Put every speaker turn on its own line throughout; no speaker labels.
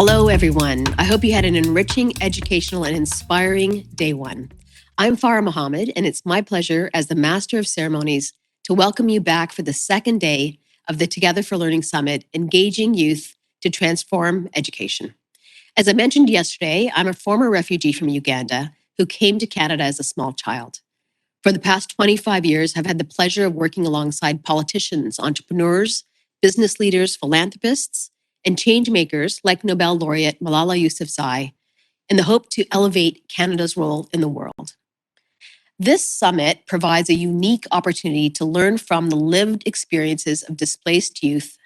Hello, everyone. I hope you had an enriching, educational, and inspiring day one. I'm Farah Mohammed, and it's my pleasure as the Master of Ceremonies to welcome you back for the second day of the Together for Learning Summit, Engaging Youth to Transform Education. As I mentioned yesterday, I'm a former refugee from Uganda who came to Canada as a small child. For the past 25 years, I've had the pleasure of working alongside politicians, entrepreneurs, business leaders, philanthropists, and change makers like Nobel laureate Malala Yousafzai in the hope to elevate Canada's role in the world. This summit provides a unique opportunity to learn from the lived experiences of displaced youth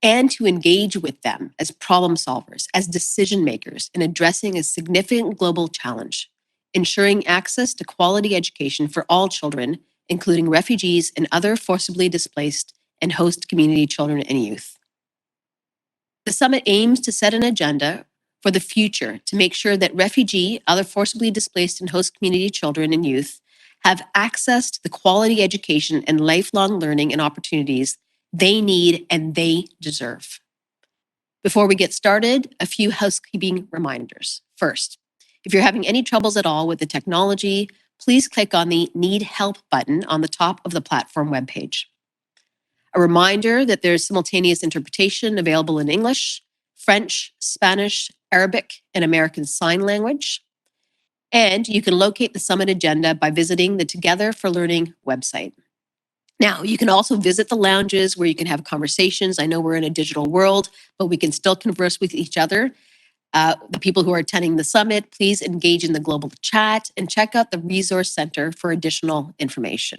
and to engage with them as problem solvers, as decision makers in addressing a significant global challenge, ensuring access to quality education for all children, including refugees and other forcibly displaced and host community children and youth. The summit aims to set an agenda for the future to make sure that refugee, other forcibly displaced and host community children and youth have access to the quality education and lifelong learning and opportunities they need and they deserve. Before we get started, a few housekeeping reminders. First, if you're having any troubles at all with the technology, please click on the Need Help button on the top of the platform webpage. A reminder that there's simultaneous interpretation available in English, French, Spanish, Arabic, and American Sign Language. And you can locate the summit agenda by visiting the Together for Learning website. Now, you can also visit the lounges where you can have conversations. I know we're in a digital world, but we can still converse with each other. The people who are attending the summit, please engage in the global chat and check out the Resource Center for additional information.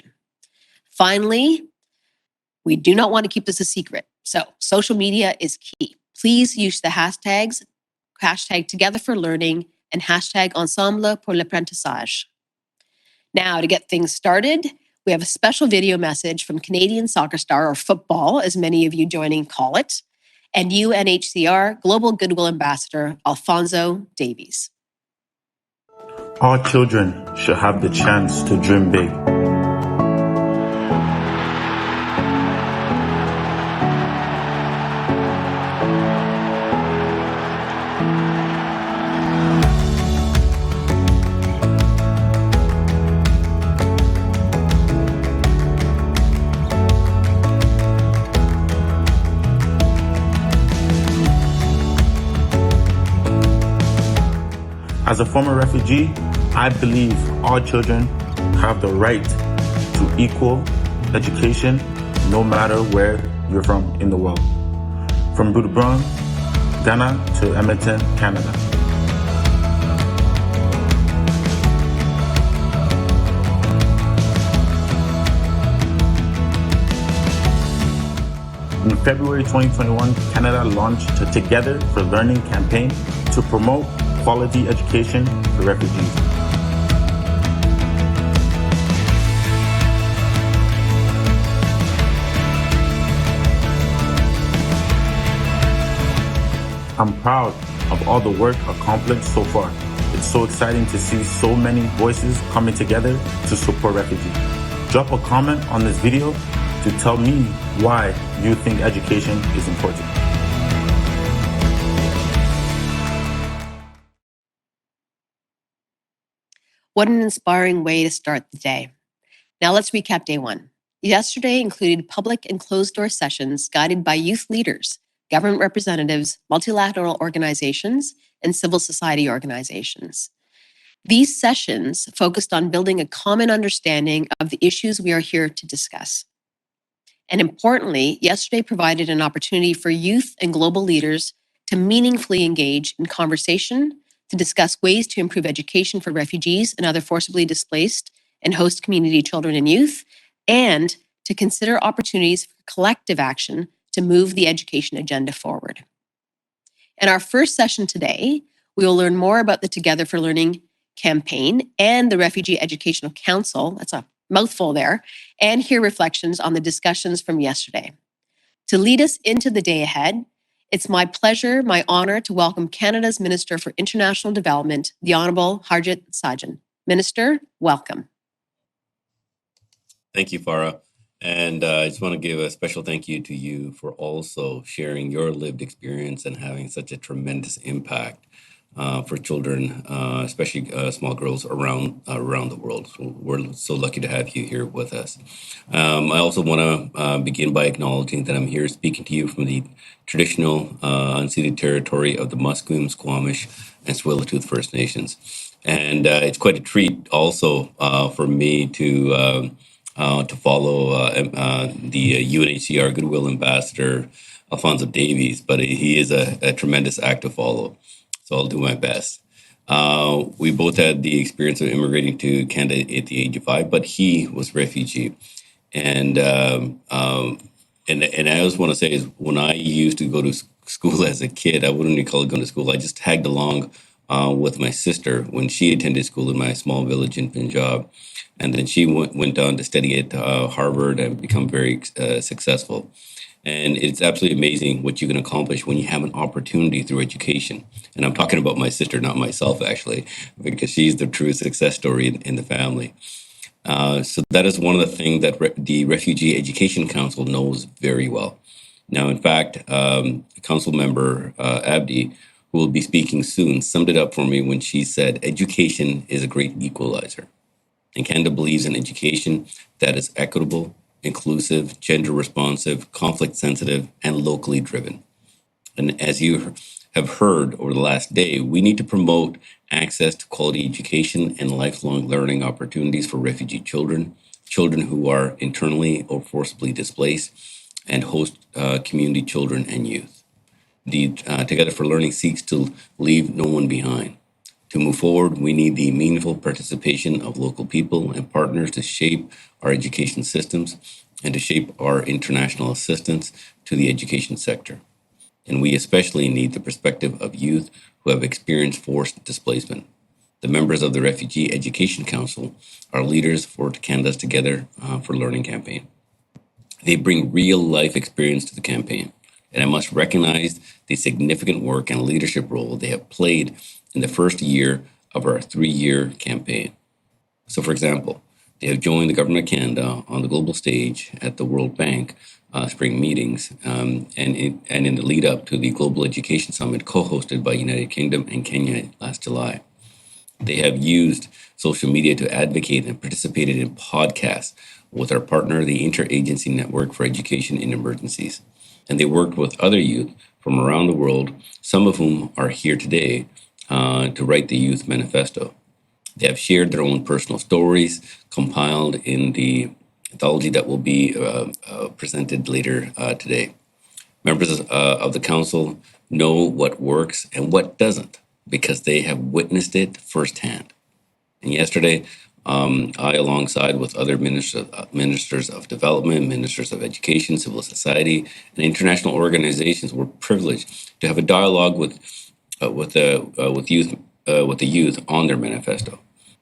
Finally, we do not want to keep this a secret. So social media is key. Please use the hashtags, hashtag Together for Learning and hashtag Ensemble pour l'apprentissage. Now, to get things started, we have a special video message from Canadian soccer star, or football, as many of you joining call it, and UNHCR Global Goodwill Ambassador, Alfonso Davies.
All children should have the chance to dream big. As a former refugee, I believe all children have the right to equal education no matter where you're from in the world. From Budubrun, Ghana to Edmonton, Canada. In February 2021, Canada launched a Together for Learning campaign to promote quality education for refugees. I'm proud of all the work accomplished so far. It's so exciting to see so many voices coming together to support refugees. Drop a comment on this video to tell me why you think education is important.
What an inspiring way to start the day. Now let's recap day one. Yesterday included public and closed-door sessions guided by youth leaders, government representatives, multilateral organizations, and civil society organizations. These sessions focused on building a common understanding of the issues we are here to discuss. And importantly, yesterday provided an opportunity for youth and global leaders to meaningfully engage in conversation, to discuss ways to improve education for refugees and other forcibly displaced and host community children and youth, and to consider opportunities for collective action to move the education agenda forward. In our first session today, we will learn more about the Together for Learning campaign and the Refugee Educational Council, that's a mouthful there, and hear reflections on the discussions from yesterday. To lead us into the day ahead, it's my pleasure, my honor to welcome Canada's Minister for International Development, the Honourable Harjit Sajjan. Minister, welcome.
Thank you, Farah. And I just want to give a special thank you to you for also sharing your lived experience and having such a tremendous impact for children, especially small girls around the world. So we're so lucky to have you here with us. I also want to begin by acknowledging that I'm here speaking to you from the traditional unceded territory of the Musqueam, Squamish, and Tsleil-Waututh First Nations. And it's quite a treat also for me to follow the UNHCR Goodwill Ambassador, Alfonso Davies, but he is a tremendous act to follow. So I'll do my best. We both had the experience of immigrating to Canada at the age of 5, but he was refugee. And and I just want to say is when I used to go to school as a kid, I wouldn't even call it going to school. I just tagged along with my sister when she attended school in my small village in Punjab. And then she went on to study at Harvard and become very successful. And it's absolutely amazing what you can accomplish when you have an opportunity through education. And I'm talking about my sister, not myself, actually, because she's the true success story in the family. So that is one of the things that the Refugee Education Council knows very well. Now, in fact, Council Member Abdi, who will be speaking soon, summed it up for me when she said, education is a great equalizer. And Canada believes in education that is equitable, inclusive, gender responsive, conflict sensitive, and locally driven. And as you have heard over the last day, we need to promote access to quality education and lifelong learning opportunities for refugee children, children who are internally or forcibly displaced, and host community children and youth. The Together for Learning seeks to leave no one behind. To move forward, we need the meaningful participation of local people and partners to shape our education systems and to shape our international assistance to the education sector. And we especially need the perspective of youth who have experienced forced displacement. The members of the Refugee Education Council are leaders for Canada's Together for Learning campaign. They bring real life experience to the campaign, and I must recognize the significant work and leadership role they have played in the first year of our 3-year campaign. So, for example, they have joined the Government of Canada on the global stage at the World Bank spring meetings and in the lead up to the Global Education Summit co-hosted by United Kingdom and Kenya last July. They have used social media to advocate and participated in podcasts with our partner, the Interagency Network for Education in Emergencies. And they worked with other youth from around the world, some of whom are here today, to write the Youth Manifesto. They have shared their own personal stories, compiled in the anthology that will be presented later today. Members of the council know what works and what doesn't because they have witnessed it firsthand. And yesterday, I, alongside with other ministers of development, ministers of education, civil society, and international organizations, were privileged to have a dialogue with the youth on their manifesto.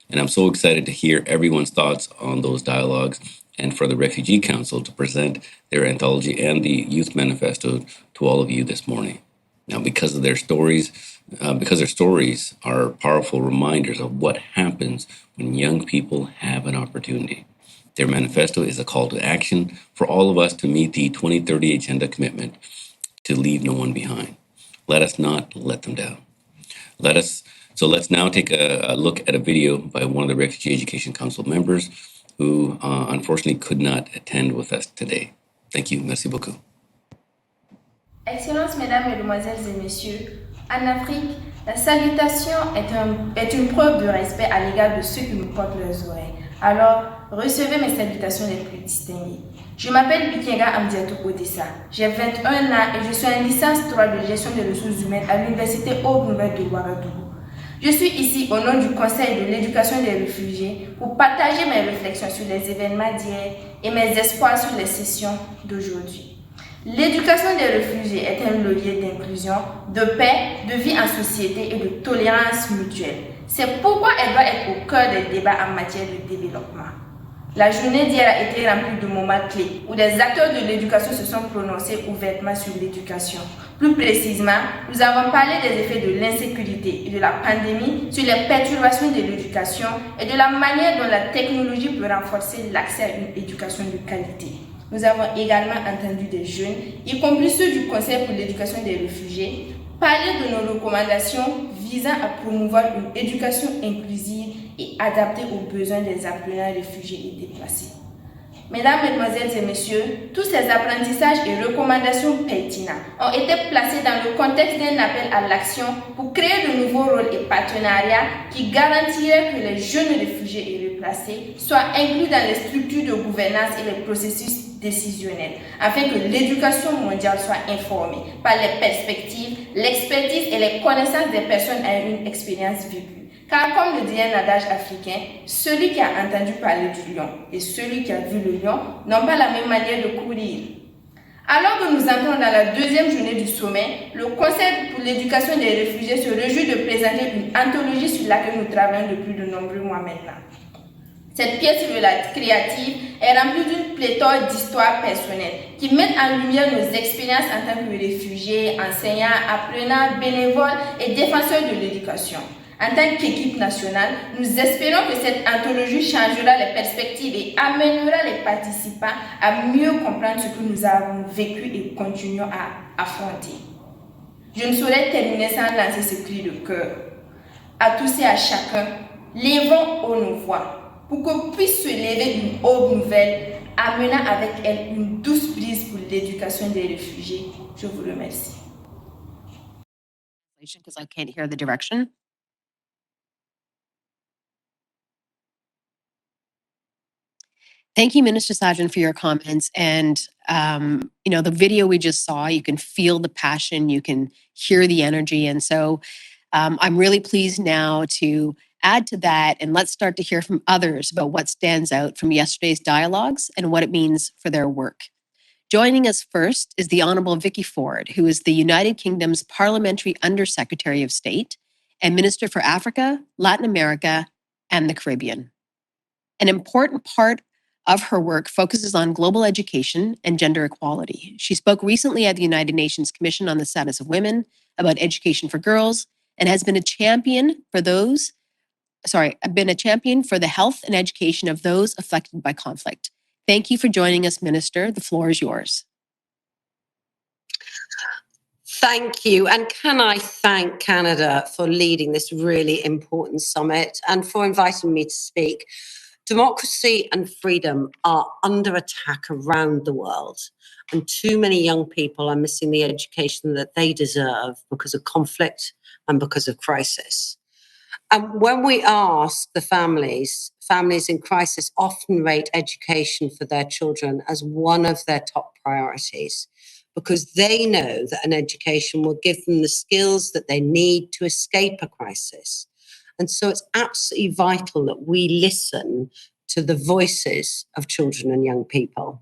And I'm so excited to hear everyone's thoughts on those dialogues and for the Refugee Council to present their anthology and the Youth Manifesto to all of you this morning. Now, because their stories are powerful reminders of what happens when young people have an opportunity. Their manifesto is a call to action for all of us to meet the 2030 Agenda commitment to leave no one behind. Let us not let them down. Let's now take a look at a video by one of the Refugee Education Council members who unfortunately could not attend with us today. Thank you. Merci beaucoup.
Excellences, Mesdames, Mesdemoiselles et Messieurs, en Afrique, la salutation est une preuve de respect à l'égard de ceux qui nous portent leurs oreilles. Alors, recevez mes salutations les plus distinguées. Je m'appelle Bikenga Amdiatou Odessa. J'ai 21 ans et je suis en licence 3 de gestion des ressources humaines à l'Université Haute-Nouvelle de Ouagadougou. Je suis ici au nom du Conseil de l'éducation des réfugiés pour partager mes réflexions sur les événements d'hier et mes espoirs sur les sessions d'aujourd'hui. L'éducation des réfugiés est un levier d'inclusion, de paix, de vie en société et de tolérance mutuelle. C'est pourquoi elle doit être au cœur des débats en matière de développement. La journée d'hier a été remplie de moments clés où des acteurs de l'éducation se sont prononcés ouvertement sur l'éducation. Plus précisément, nous avons parlé des effets de l'insécurité et de la pandémie sur les perturbations de l'éducation et de la manière dont la technologie peut renforcer l'accès à une éducation de qualité. Nous avons également entendu des jeunes, y compris ceux du Conseil pour l'éducation des réfugiés, parler de nos recommandations visant à promouvoir une éducation inclusive et adaptée aux besoins des apprenants réfugiés et déplacés. Mesdames, Mesdemoiselles et Messieurs, tous ces apprentissages et recommandations pertinents ont été placés dans le contexte d'un appel à l'action pour créer de nouveaux rôles et partenariats qui garantiraient que les jeunes réfugiés et déplacés soient inclus dans les structures de gouvernance et les processus décisionnels, afin que l'éducation mondiale soit informée par les perspectives, l'expertise et les connaissances des personnes ayant une expérience vécue. Car comme le dit un adage africain, celui qui a entendu parler du lion et celui qui a vu le lion n'ont pas la même manière de courir. Alors que nous entrons dans la deuxième journée du sommet, le Conseil pour l'éducation des réfugiés se réjouit de présenter une anthologie sur laquelle nous travaillons depuis de nombreux mois maintenant. Cette pièce créative est remplie d'une pléthore d'histoires personnelles qui mettent en lumière nos expériences en tant que réfugiés, enseignants, apprenants, bénévoles et défenseurs de l'éducation. En tant qu'équipe nationale, nous espérons que cette anthologie changera les perspectives et amènera les participants à mieux comprendre ce que nous avons vécu et continuons à affronter. Je ne saurais terminer sans lancer ce cri de cœur. À tous et à chacun, levons haut nos voix pour que puisse se lever une aube nouvelle, amenant avec elle une douce brise pour l'éducation des réfugiés. Je vous remercie.
Because I can't hear the direction. Thank you, Minister Sajan, for your comments. And, the video we just saw, you can feel the passion, you can hear the energy. And so I'm really pleased now to add to that. And let's start to hear from others about what stands out from yesterday's dialogues and what it means for their work. Joining us first is the Honourable Vicky Ford, who is the United Kingdom's Parliamentary Undersecretary of State and Minister for Africa, Latin America, and the Caribbean. An important part of her work focuses on global education and gender equality. She spoke recently at the United Nations Commission on the Status of Women about education for girls and has been a champion for the health and education of those affected by conflict. Thank you for joining us, Minister. The floor is yours.
Thank you. And can I thank Canada for leading this really important summit and for inviting me to speak. Democracy and freedom are under attack around the world, and too many young people are missing the education that they deserve because of conflict and because of crisis. And when we ask the families in crisis often rate education for their children as one of their top priorities because they know that an education will give them the skills that they need to escape a crisis. And so it's absolutely vital that we listen to the voices of children and young people.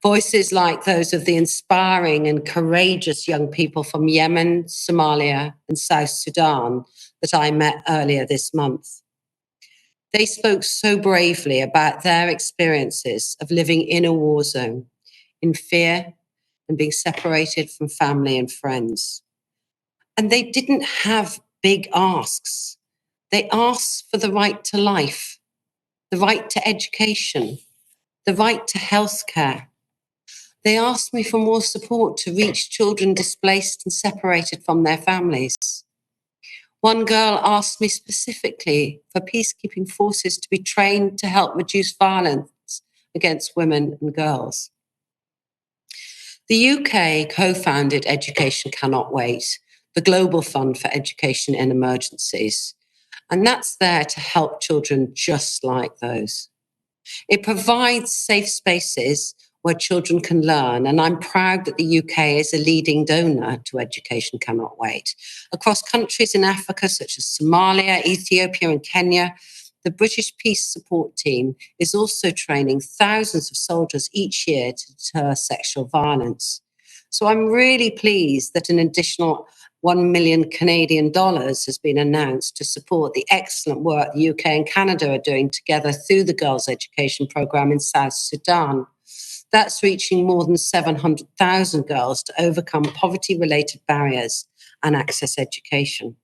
Voices like those of the inspiring and courageous young people from Yemen, Somalia, and South Sudan that I met earlier this month. They spoke so bravely about their experiences of living in a war zone, in fear and being separated from family and friends. And they didn't have big asks. They asked for the right to life, the right to education, the right to healthcare. They asked me for more support to reach children displaced and separated from their families. One girl asked me specifically for peacekeeping forces to be trained to help reduce violence against women and girls. The UK co-founded Education Cannot Wait, the Global Fund for Education in Emergencies. And that's there to help children just like those. It provides safe spaces where children can learn, and I'm proud that the UK is a leading donor to Education Cannot Wait. Across countries in Africa, such as Somalia, Ethiopia, and Kenya, the British Peace Support Team is also training thousands of soldiers each year to deter sexual violence. So I'm really pleased that an additional 1 million Canadian dollars has been announced to support the excellent work the UK and Canada are doing together through the Girls' Education Programme in South Sudan. That's reaching more than 700,000 girls to overcome poverty-related barriers and access education.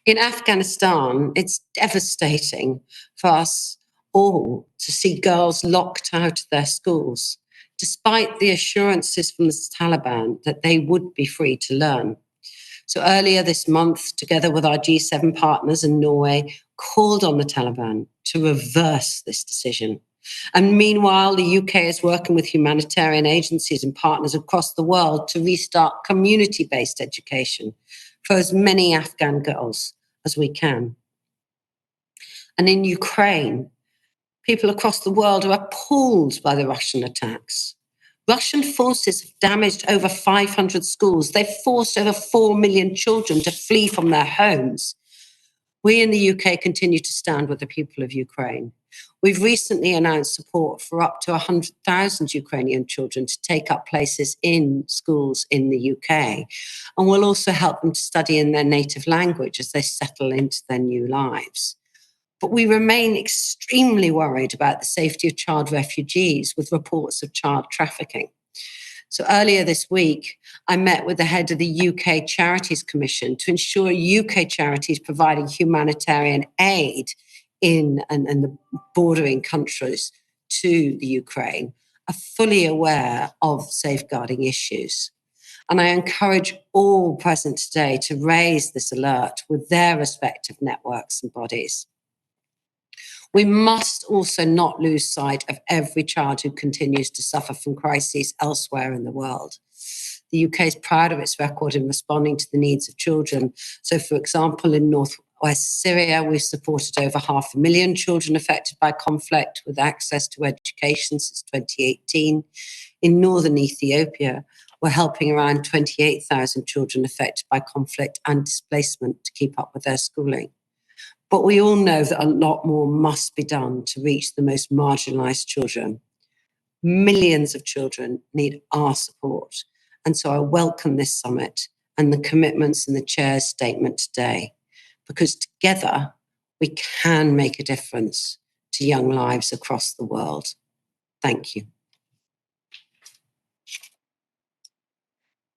In Afghanistan, it's devastating for us all to see girls locked out of their schools, despite the assurances from the Taliban that they would be free to learn. So earlier this month, together with our G7 partners in Norway, called on the Taliban to reverse this decision. And meanwhile, the UK is working with humanitarian agencies and partners across the world to restart community-based education for as many Afghan girls as we can. And in Ukraine, people across the world are appalled by the Russian attacks. Russian forces have damaged over 500 schools. They've forced over 4 million children to flee from their homes. We in the UK continue to stand with the people of Ukraine. We've recently announced support for up to 100,000 Ukrainian children to take up places in schools in the UK. And we'll also help them to study in their native language as they settle into their new lives. But we remain extremely worried about the safety of child refugees with reports of child trafficking. So earlier this week, I met with the head of the UK Charities Commission to ensure UK charities providing humanitarian aid in and the bordering countries to the Ukraine are fully aware of safeguarding issues. And I encourage all present today to raise this alert with their respective networks and bodies. We must also not lose sight of every child who continues to suffer from crises elsewhere in the world. The UK is proud of its record in responding to the needs of children. So, for example, in Northwest Syria, we've supported over 500,000 children affected by conflict with access to education since 2018. In northern Ethiopia, we're helping around 28,000 children affected by conflict and displacement to keep up with their schooling. But we all know that a lot more must be done to reach the most marginalized children. Millions of children need our support. And so I welcome this summit and the commitments in the chair's statement today, because together we can make a difference to young lives across the world. Thank you.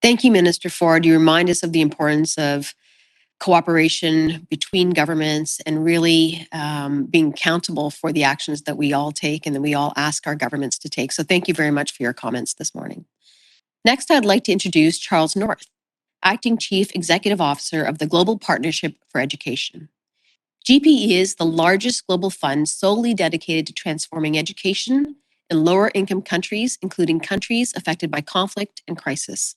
Thank you, Minister Ford. You remind us of the importance of cooperation between governments and really being accountable for the actions that we all take and that we all ask our governments to take. So thank you very much for your comments this morning. Next, I'd like to introduce Charles North, Acting Chief Executive Officer of the Global Partnership for Education. GPE is the largest global fund solely dedicated to transforming education in lower income countries, including countries affected by conflict and crisis,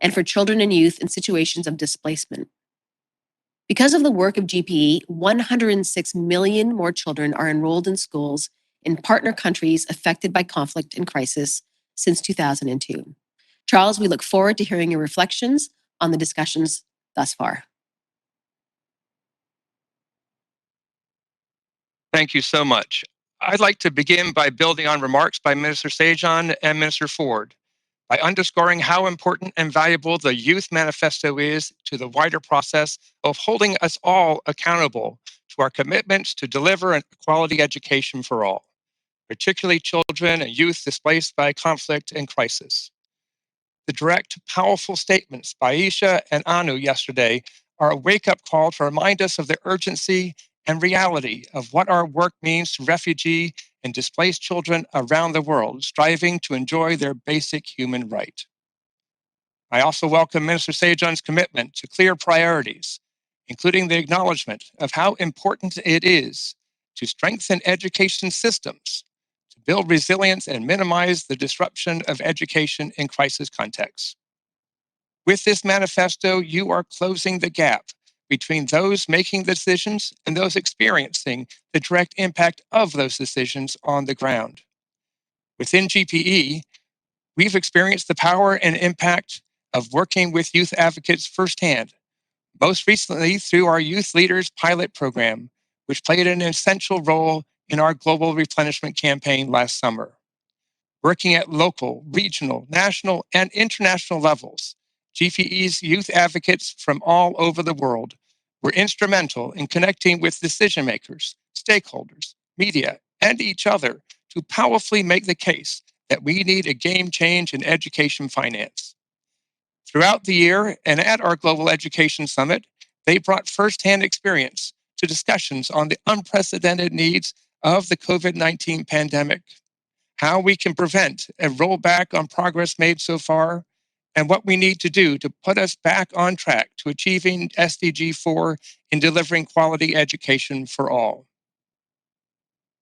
and for children and youth in situations of displacement. Because of the work of GPE, 106 million more children are enrolled in schools in partner countries affected by conflict and crisis since 2002. Charles, we look forward to hearing your reflections on the discussions thus far.
Thank you so much. I'd like to begin by building on remarks by Minister Sajan and Minister Ford, by underscoring how important and valuable the Youth Manifesto is to the wider process of holding us all accountable to our commitments to deliver a quality education for all, particularly children and youth displaced by conflict and crisis. The direct, powerful statements by Aisha and Anu yesterday are a wake-up call to remind us of the urgency and reality of what our work means to refugee and displaced children around the world, striving to enjoy their basic human right. I also welcome Minister Sajan's commitment to clear priorities, including the acknowledgement of how important it is to strengthen education systems, to build resilience and minimize the disruption of education in crisis contexts. With this manifesto, you are closing the gap between those making the decisions and those experiencing the direct impact of those decisions on the ground. Within GPE, we've experienced the power and impact of working with youth advocates firsthand, most recently through our Youth Leaders Pilot Program, which played an essential role in our global replenishment campaign last summer. Working at local, regional, national, and international levels, GPE's youth advocates from all over the world were instrumental in connecting with decision makers, stakeholders, media, and each other to powerfully make the case that we need a game change in education finance. Throughout the year and at our Global Education Summit, they brought firsthand experience to discussions on the unprecedented needs of the COVID-19 pandemic, how we can prevent and roll back on progress made so far, and what we need to do to put us back on track to achieving SDG 4 in delivering quality education for all.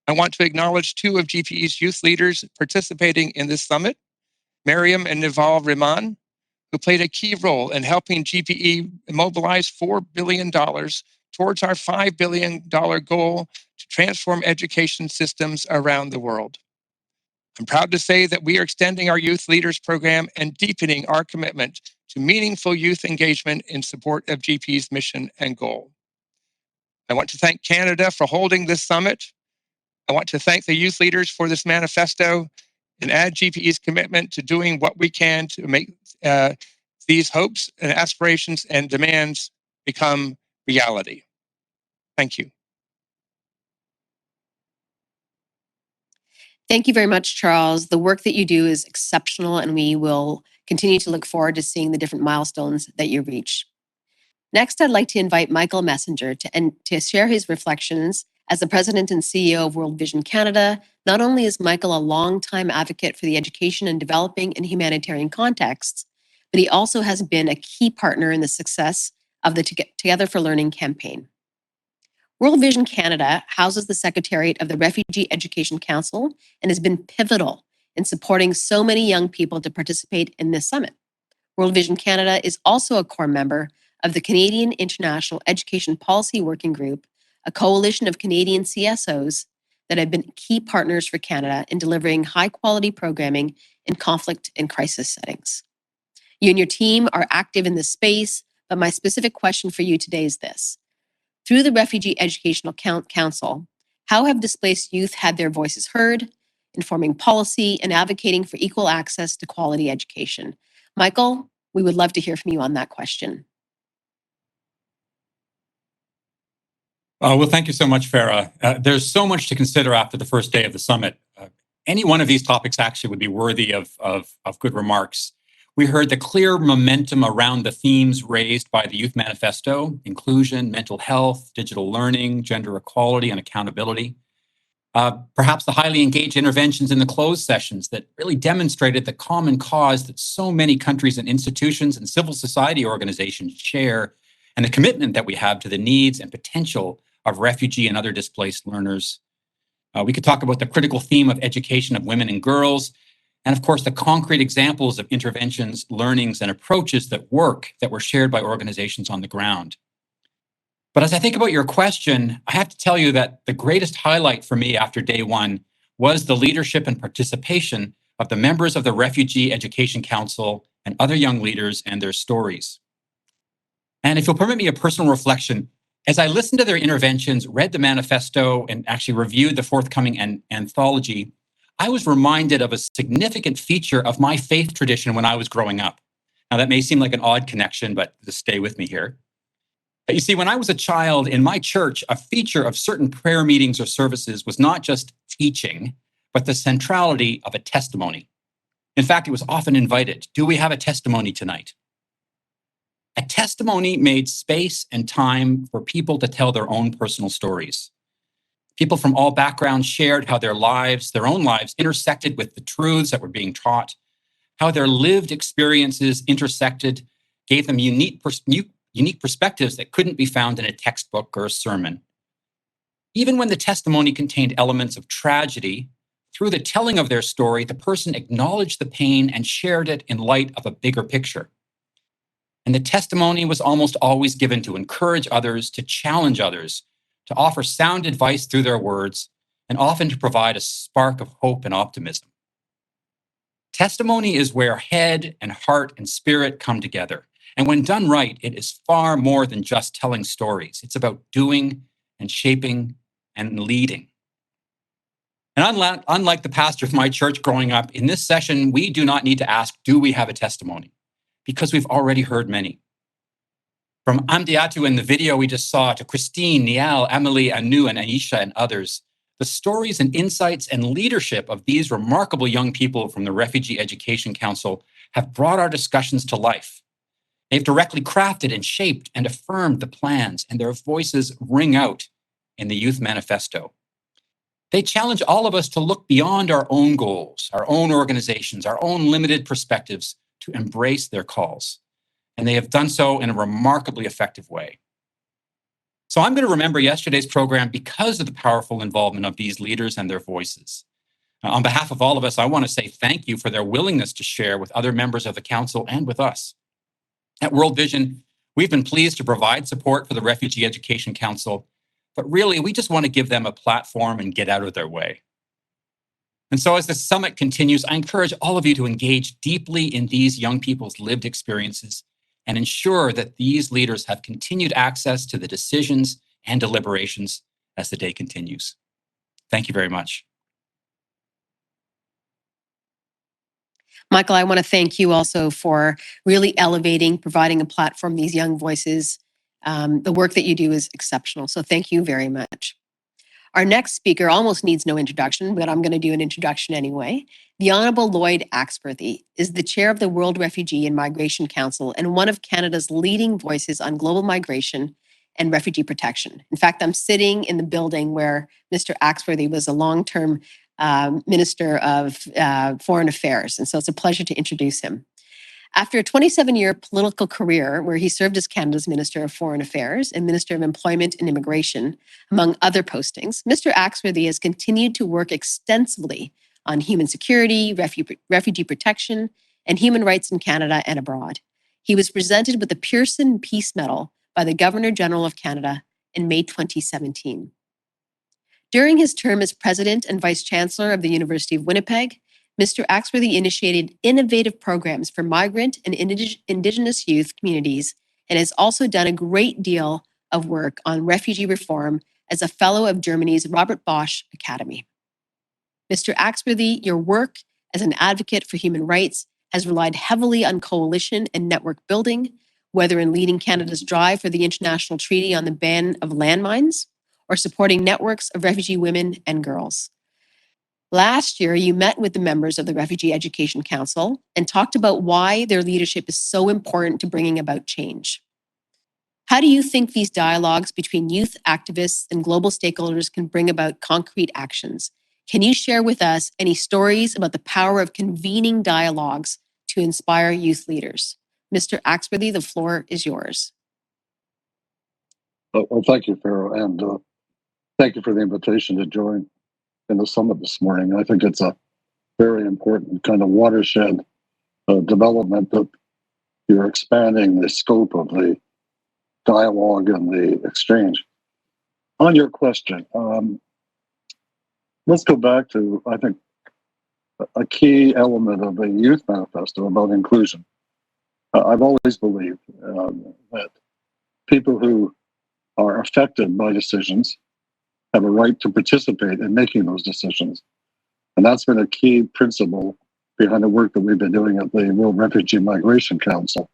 I want to acknowledge two of GPE's youth leaders participating in this summit, Miriam and Nival Rehman, who played a key role in helping GPE mobilize $4 billion towards our $5 billion goal to transform education systems around the world. I'm proud to say that we are extending our Youth Leaders Program and deepening our commitment to meaningful youth engagement in support of GPE's mission and goal. I want to thank Canada for holding this summit. I want to thank the youth leaders for this manifesto and add GPE's commitment to doing what we can to make these hopes and aspirations and demands become reality. Thank you.
Thank you very much, Charles. The work that you do is exceptional, and we will continue to look forward to seeing the different milestones that you reach. Next, I'd like to invite Michael Messenger to share his reflections. As the president and CEO of World Vision Canada, not only is Michael a longtime advocate for the education and developing and humanitarian contexts, but he also has been a key partner in the success of the Together for Learning campaign. World Vision Canada houses the Secretariat of the Refugee Education Council and has been pivotal in supporting so many young people to participate in this summit. World Vision Canada is also a core member of the Canadian International Education Policy Working Group, a coalition of Canadian CSOs that have been key partners for Canada in delivering high-quality programming in conflict and crisis settings. You and your team are active in this space, but my specific question for you today is this. Through the Refugee Educational Council, how have displaced youth had their voices heard, informing policy and advocating for equal access to quality education? Michael, we would love to hear from you on that question.
Well, thank you so much, Farah. There's so much to consider after the first day of the summit. Any one of these topics actually would be worthy of good remarks. We heard the clear momentum around the themes raised by the Youth Manifesto: inclusion, mental health, digital learning, gender equality, and accountability. Perhaps the highly engaged interventions in the closed sessions that really demonstrated the common cause that so many countries and institutions and civil society organizations share, and the commitment that we have to the needs and potential of refugee and other displaced learners. We could talk about the critical theme of education of women and girls, and of course, the concrete examples of interventions, learnings, and approaches that work that were shared by organizations on the ground. But as I think about your question, I have to tell you that the greatest highlight for me after day one was the leadership and participation of the members of the Refugee Education Council and other young leaders and their stories. And if you'll permit me a personal reflection, as I listened to their interventions, read the manifesto, and actually reviewed the forthcoming anthology, I was reminded of a significant feature of my faith tradition when I was growing up. Now, that may seem like an odd connection, but just stay with me here. But you see, when I was a child in my church, a feature of certain prayer meetings or services was not just teaching, but the centrality of a testimony. In fact, it was often invited. Do we have a testimony tonight? A testimony made space and time for people to tell their own personal stories. People from all backgrounds shared how their own lives intersected with the truths that were being taught, how their lived experiences intersected, gave them unique perspectives that couldn't be found in a textbook or a sermon. Even when the testimony contained elements of tragedy, through the telling of their story, the person acknowledged the pain and shared it in light of a bigger picture. And the testimony was almost always given to encourage others, to challenge others, to offer sound advice through their words, and often to provide a spark of hope and optimism. Testimony is where head and heart and spirit come together. And when done right, it is far more than just telling stories. It's about doing and shaping and leading. And unlike the pastor of my church growing up, in this session, we do not need to ask, do we have a testimony? because we've already heard many. From Amdiatu in the video we just saw to Christine, Niall, Emily, Anu, and Aisha, and others, the stories and insights and leadership of these remarkable young people from the Refugee Education Council have brought our discussions to life. They've directly crafted and shaped and affirmed the plans, and their voices ring out in the Youth Manifesto. They challenge all of us to look beyond our own goals, our own organizations, our own limited perspectives to embrace their calls. And they have done so in a remarkably effective way. So I'm going to remember yesterday's program because of the powerful involvement of these leaders and their voices. On behalf of all of us, I want to say thank you for their willingness to share with other members of the council and with us. At World Vision, we've been pleased to provide support for the Refugee Education Council, but really we just want to give them a platform and get out of their way. And so as the summit continues, I encourage all of you to engage deeply in these young people's lived experiences and ensure that these leaders have continued access to the decisions and deliberations as the day continues. Thank you very much.
Michael, I want to thank you also for really elevating, providing a platform, these young voices. The work that you do is exceptional. So thank you very much. Our next speaker almost needs no introduction, but I'm going to do an introduction anyway. The Honourable Lloyd Axworthy is the chair of the World Refugee and Migration Council and one of Canada's leading voices on global migration and refugee protection. In fact, I'm sitting in the building where Mr. Axworthy was a long-term Minister of Foreign Affairs, and so it's a pleasure to introduce him. After a 27-year political career where he served as Canada's Minister of Foreign Affairs and Minister of Employment and Immigration, among other postings, Mr. Axworthy has continued to work extensively on human security, refugee protection, and human rights in Canada and abroad. He was presented with the Pearson Peace Medal by the Governor-General of Canada in May 2017. During his term as President and Vice Chancellor of the University of Winnipeg, Mr. Axworthy initiated innovative programs for migrant and Indigenous youth communities and has also done a great deal of work on refugee reform as a fellow of Germany's Robert Bosch Academy. Mr. Axworthy, your work as an advocate for human rights has relied heavily on coalition and network building, whether in leading Canada's drive for the International Treaty on the Ban of Landmines or supporting networks of refugee women and girls. Last year, you met with the members of the Refugee Education Council and talked about why their leadership is so important to bringing about change. How do you think these dialogues between youth activists and global stakeholders can bring about concrete actions? Can you share with us any stories about the power of convening dialogues to inspire youth leaders? Mr. Axworthy, the floor is yours.
Well, thank you, Farah, and thank you for the invitation to join in the summit this morning. I think it's a very important kind of watershed development that you're expanding the scope of the dialogue and the exchange. On your question, let's go back to, I think, a key element of the Youth Manifesto about inclusion. I've always believed that people who are affected by decisions have a right to participate in making those decisions. And that's been a key principle behind the work that we've been doing at the World Refugee Migration Council.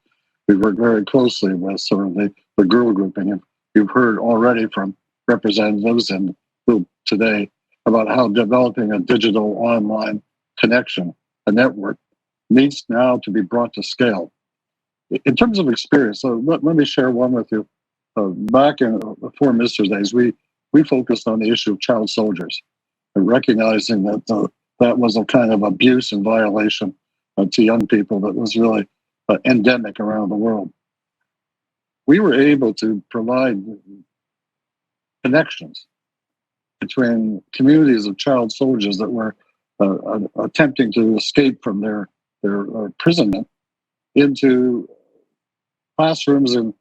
We work very closely with sort of the girl grouping. And you've heard already from representatives and today about how developing a digital online connection, a network, needs now to be brought to scale. In terms of experience, so let me share one with you. Back in the Foreign Ministers' days, we focused on the issue of child soldiers, and recognizing that that was a kind of abuse and violation to young people that was really endemic around the world. We were able to provide connections between communities of child soldiers that were attempting to escape from their imprisonment into classrooms in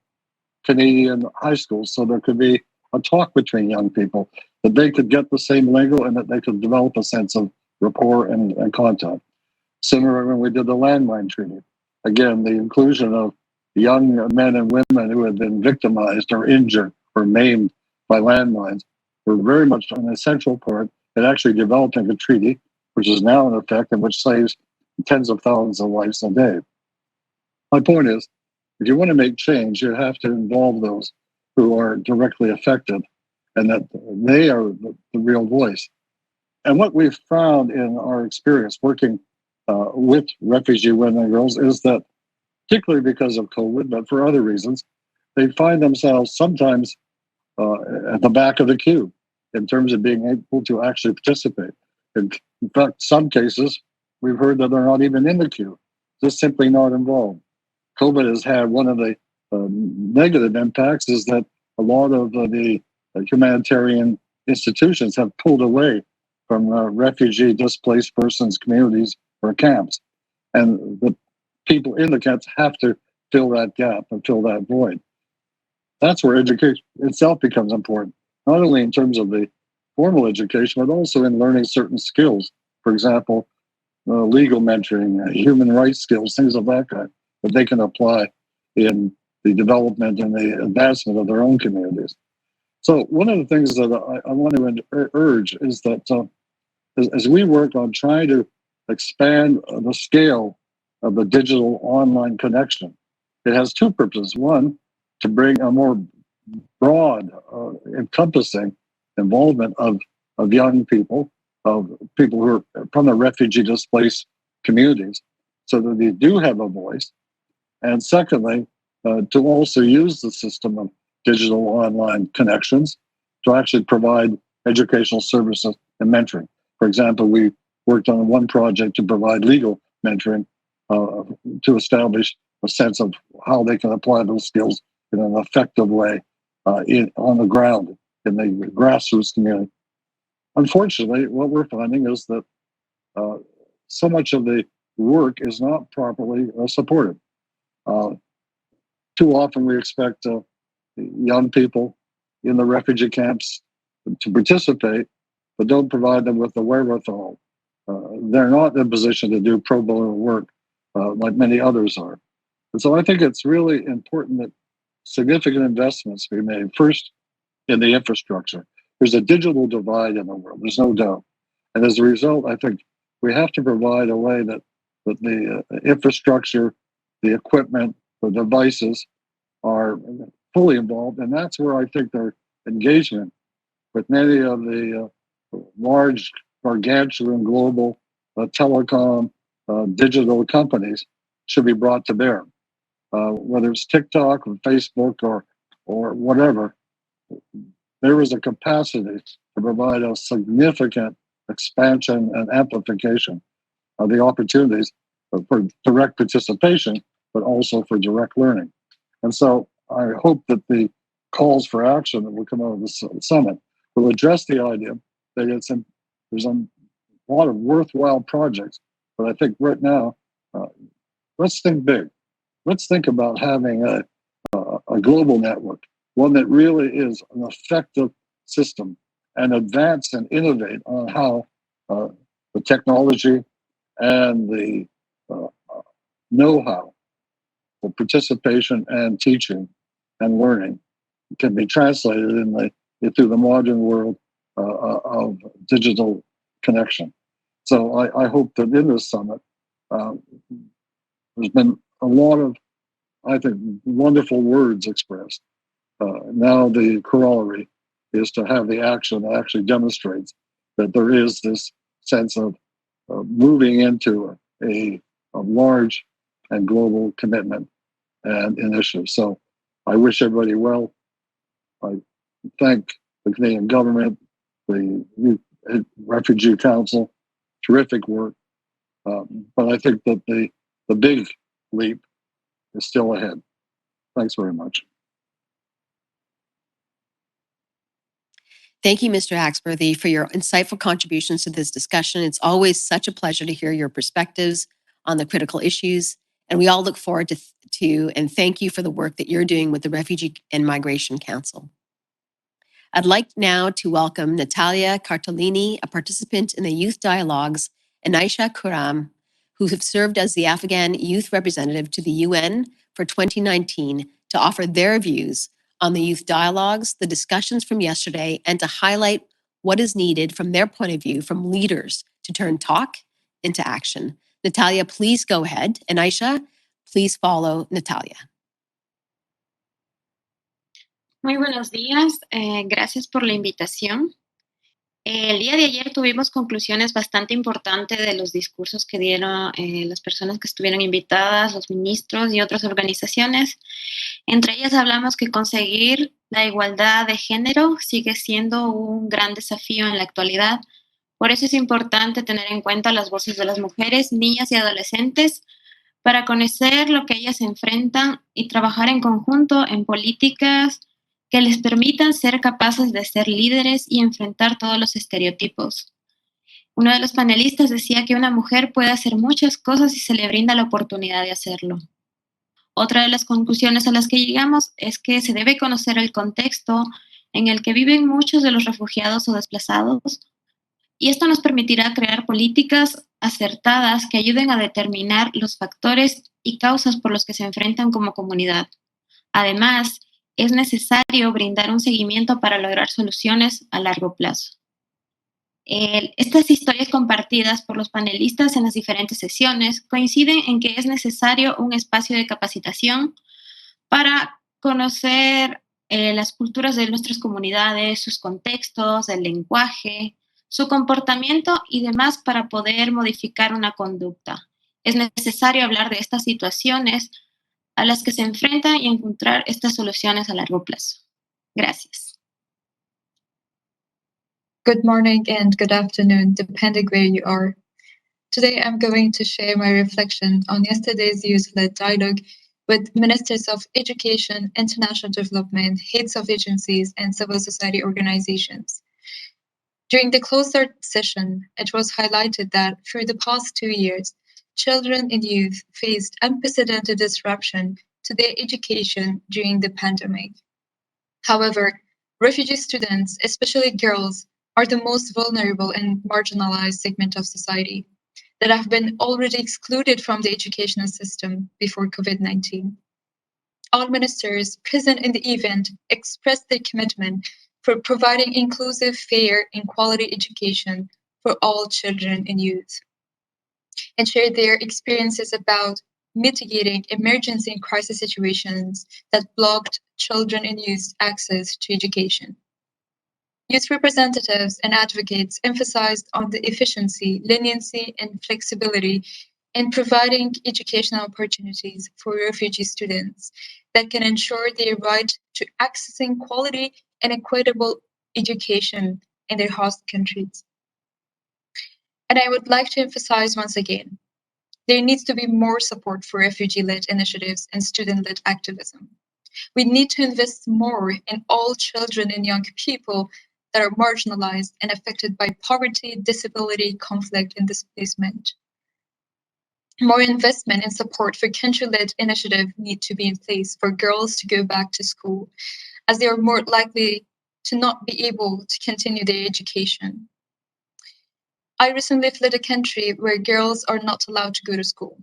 Canadian high schools, so there could be a talk between young people, that they could get the same lingo and that they could develop a sense of rapport and contact. Similar when we did the landmine treaty. Again, the inclusion of young men and women who had been victimized or injured or maimed by landmines were very much an essential part in actually developing a treaty, which is now in effect and which saves tens of thousands of lives a day. My point is, if you want to make change, you have to involve those who are directly affected and that they are the real voice. And what we've found in our experience working with refugee women and girls is that, particularly because of COVID, but for other reasons, they find themselves sometimes at the back of the queue in terms of being able to actually participate. In fact, some cases, we've heard that they're not even in the queue, just simply not involved. COVID has had one of the negative impacts is that a lot of the humanitarian institutions have pulled away from refugee displaced persons communities or camps. And the people in the camps have to fill that gap and fill that void. That's where education itself becomes important, not only in terms of the formal education, but also in learning certain skills. For example, legal mentoring, human rights skills, things of that kind, that they can apply in the development and the advancement of their own communities. So one of the things that I want to urge is that as we work on trying to expand the scale of the digital online connection, it has two purposes. One, to bring a more broad, encompassing involvement of young people, of people who are from the refugee displaced communities, so that they do have a voice. And secondly, to also use the system of digital online connections to actually provide educational services and mentoring. For example, we worked on one project to provide legal mentoring to establish a sense of how they can apply those skills in an effective way on the ground in the grassroots community. Unfortunately, what we're finding is that so much of the work is not properly supported. Too often we expect young people in the refugee camps to participate, but don't provide them with the wherewithal. They're not in a position to do pro bono work like many others are. And so I think it's really important that significant investments be made, first in the infrastructure. There's a digital divide in the world, there's no doubt. And as a result, I think we have to provide a way that the infrastructure, the equipment, the devices are fully involved. And that's where I think their engagement with many of the large, gargantuan global telecom digital companies should be brought to bear. Whether it's TikTok or Facebook or whatever, there is a capacity to provide a significant expansion and amplification of the opportunities for direct participation, but also for direct learning. And so I hope that the calls for action that will come out of this summit will address the idea that there's a lot of worthwhile projects, but I think right now, let's think big. Let's think about having a global network, one that really is an effective system, and advance and innovate on how the technology and the know-how for participation and teaching and learning can be translated through the modern world of digital connection. So I hope that in this summit, there's been a lot of, I think, wonderful words expressed. Now the corollary is to have the action that actually demonstrates that there is this sense of moving into a large and global commitment and initiative. So I wish everybody well. I thank the Canadian government, the Refugee Council, terrific work. But I think that the big leap is still ahead. Thanks very much.
Thank you, Mr. Axworthy, for your insightful contributions to this discussion. It's always such a pleasure to hear your perspectives on the critical issues. And we all look forward to and thank you for the work that you're doing with the Refugee and Migration Council. I'd like now to welcome Natalia Cartolini, a participant in the Youth Dialogues, and Aisha Kuram, who have served as the Afghan youth representative to the UN for 2019, to offer their views on the Youth Dialogues, the discussions from yesterday, and to highlight what is needed from their point of view from leaders to turn talk into action. Natalia, please go ahead. And Aisha, Please follow Natalia.
Muy buenos días, gracias por la invitación. El día de ayer tuvimos conclusiones bastante importantes de los discursos que dieron las personas que estuvieron invitadas, los ministros y otras organizaciones. Entre ellas hablamos que conseguir la igualdad de género sigue siendo un gran desafío en la actualidad. Por eso es importante tener en cuenta las voces de las mujeres, niñas y adolescentes para conocer lo que ellas enfrentan y trabajar en conjunto en políticas que les permitan ser capaces de ser líderes y enfrentar todos los estereotipos. Uno de los panelistas decía que una mujer puede hacer muchas cosas si se le brinda la oportunidad de hacerlo. Otra de las conclusiones a las que llegamos es que se debe conocer el contexto en el que viven muchos de los refugiados o desplazados, y esto nos permitirá crear políticas acertadas que ayuden a determinar los factores y causas por los que se enfrentan como comunidad. Además, es necesario brindar un seguimiento para lograr soluciones a largo plazo. Estas historias compartidas por los panelistas en las diferentes sesiones coinciden en que es necesario un espacio de capacitación para conocer las culturas de nuestras comunidades, sus contextos, el lenguaje, su comportamiento y demás para poder modificar una conducta. Es necesario hablar de estas situaciones a las que se enfrentan y encontrar estas soluciones a largo plazo. Gracias.
Good morning and good afternoon, depending where you are. Today I'm going to share my reflection on yesterday's youth-led dialogue with Ministers of Education, International Development, heads of agencies, and civil society organizations. During the closed session, it was highlighted that for the past 2 years, children and youth faced unprecedented disruption to their education during the pandemic. However, refugee students, especially girls, are the most vulnerable and marginalized segment of society that have been already excluded from the educational system before COVID-19. All ministers present in the event expressed their commitment for providing inclusive, fair, and quality education for all children and youth, and shared their experiences about mitigating emergency and crisis situations that blocked children and youth access to education. Youth representatives and advocates emphasized on the efficiency, leniency, and flexibility in providing educational opportunities for refugee students that can ensure their right to accessing quality and equitable education in their host countries. And I would like to emphasize once again, there needs to be more support for refugee-led initiatives and student-led activism. We need to invest more in all children and young people that are marginalized and affected by poverty, disability, conflict, and displacement. More investment and support for country-led initiatives need to be in place for girls to go back to school, as they are more likely to not be able to continue their education. I recently fled a country where girls are not allowed to go to school.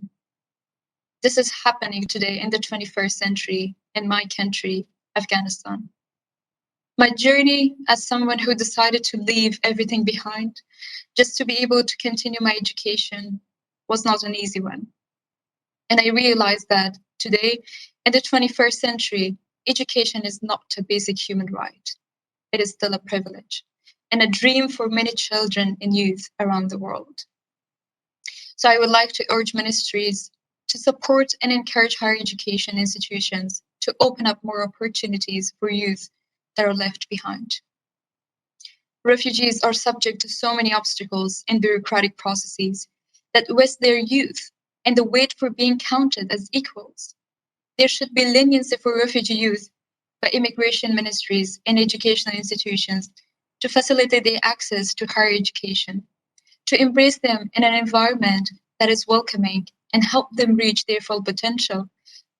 This is happening today in the 21st century in my country, Afghanistan. My journey as someone who decided to leave everything behind just to be able to continue my education was not an easy one. And I realized that today, in the 21st century, education is not a basic human right. It is still a privilege and a dream for many children and youth around the world. So I would like to urge ministries to support and encourage higher education institutions to open up more opportunities for youth that are left behind. Refugees are subject to so many obstacles and bureaucratic processes that waste their youth and the wait for being counted as equals. There should be leniency for refugee youth by immigration ministries and educational institutions to facilitate their access to higher education, to embrace them in an environment that is welcoming and help them reach their full potential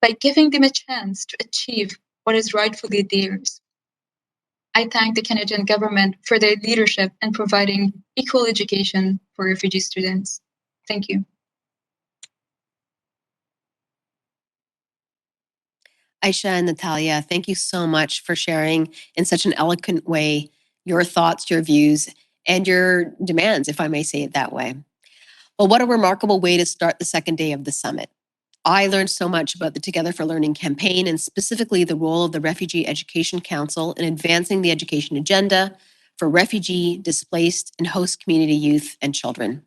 by giving them a chance to achieve what is rightfully theirs. I thank the Canadian government for their leadership in providing equal education for refugee students. Thank you.
Aisha and Natalia, thank you so much for sharing in such an eloquent way your thoughts, your views, and your demands, if I may say it that way. Well, what a remarkable way to start the second day of the summit. I learned so much about the Together for Learning campaign and specifically the role of the Refugee Education Council in advancing the education agenda for refugee, displaced, and host community youth and children.